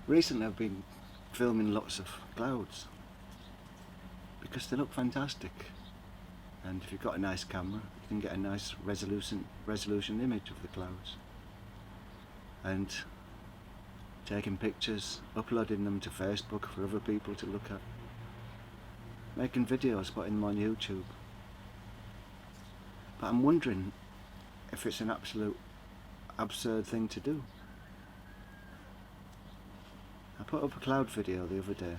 Recently I've been filming lots of clouds because they look fantastic, and if you've got a nice camera you can get a nice resolution image of the clouds, and taking pictures, uploading them to Facebook for other people to look at, making videos, putting them on YouTube. But I'm wondering if it's an absolute absurd thing to do. I put up a cloud video the other day,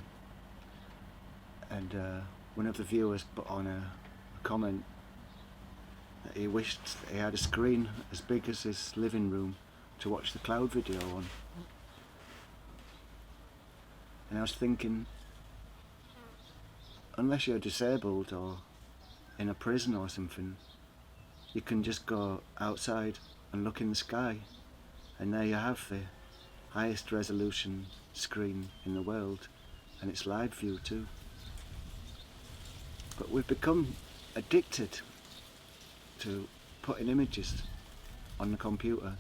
and one of the viewers put on a comment that he wished he had a screen as big as his living room to watch the cloud video on. And I was thinking, unless you're disabled or in a prison or something, you can just go outside and look in the sky, and there you have the highest resolution screen in the world, and it's live view too. But we've become addicted to putting images on the computer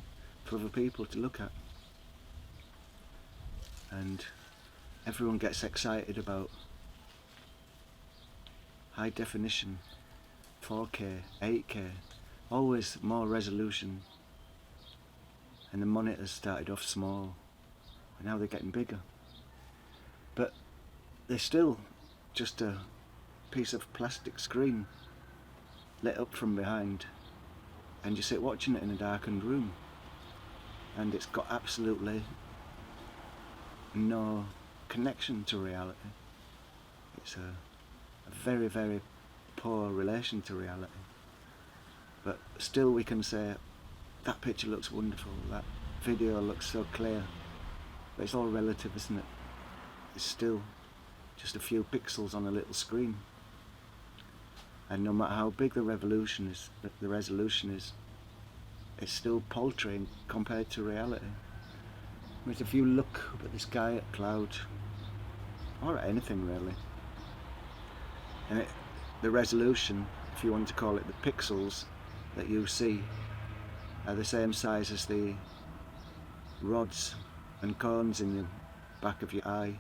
for other people to look at, and everyone gets excited about high definition, 4K, 8K, always more resolution, and the monitors started off small and now they're getting bigger, but they're still just a piece of plastic screen lit up from behind, and you sit watching it in a darkened room, and it's got absolutely no connection to reality. It's a very, very poor relation to reality, but still we can say that picture looks wonderful, that video looks so clear. But it's all relative, isn't it? It's still just a few pixels on a little screen, and no matter how big the resolution is, it's still paltry compared to reality. Whereas if you look up at the sky, at cloud, or at anything really, and the resolution, if you want to call it, the pixels that you see are the same size as the rods and cones in the back of your eye,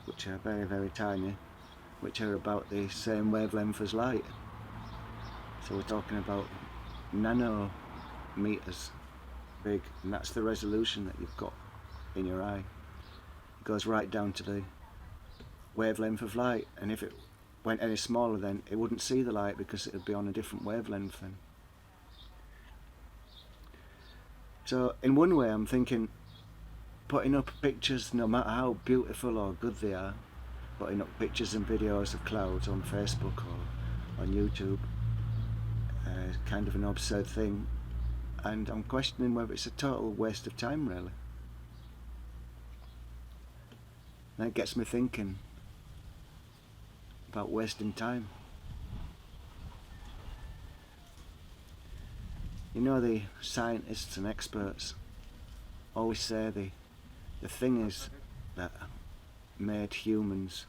which are very, very tiny, which are about the same wavelength as light. So we're talking about nanometers big, and that's the resolution that you've got in your eye. It goes right down to the wavelength of light, and if it went any smaller then it wouldn't see the light because it would be on a different wavelength then. So in one way I'm thinking, putting up pictures, no matter how beautiful or good they are, putting up pictures and videos of clouds on Facebook or on YouTube, kind of an absurd thing, and I'm questioning whether it's a total waste of time really. That gets me thinking about wasting time. You know, the scientists and experts always say the thing is that made humans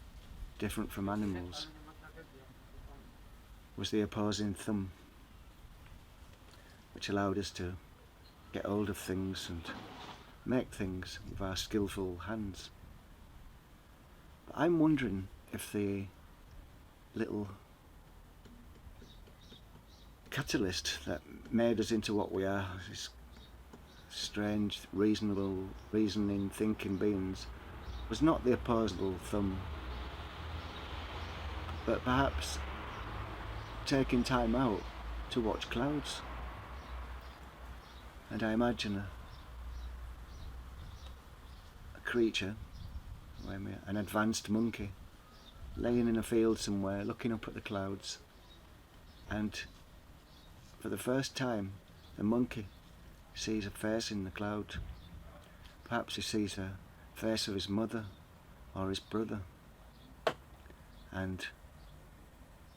different from animals was the opposing thumb, which allowed us to get hold of things and make things with our skillful hands. But I'm wondering if the little catalyst that made us into what we are, this strange, reasoning, thinking beings, was not the opposable thumb, but perhaps taking time out to watch clouds. And I imagine a creature, an advanced monkey, laying in a field somewhere looking up at the clouds, and for the first time the monkey sees a face in the cloud. Perhaps he sees a face of his mother or his brother, and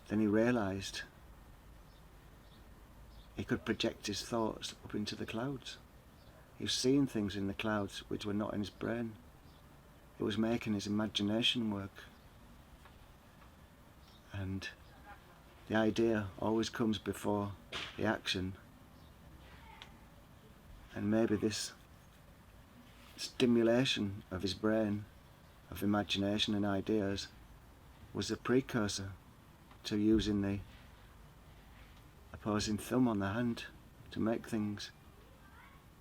then he realised he could project his thoughts up into the clouds. He was seeing things in the clouds which were not in his brain. It was making his imagination work. And the idea always comes before the action. And maybe this stimulation of his brain, of imagination and ideas, was a precursor to using the opposing thumb on the hand to make things.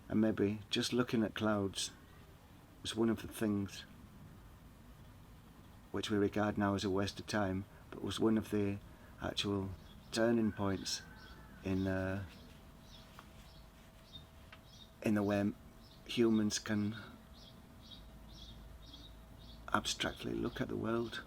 And maybe just looking at clouds was one of the things which we regard now as a waste of time, but was one of the actual turning points in the way humans can abstractly look at the world.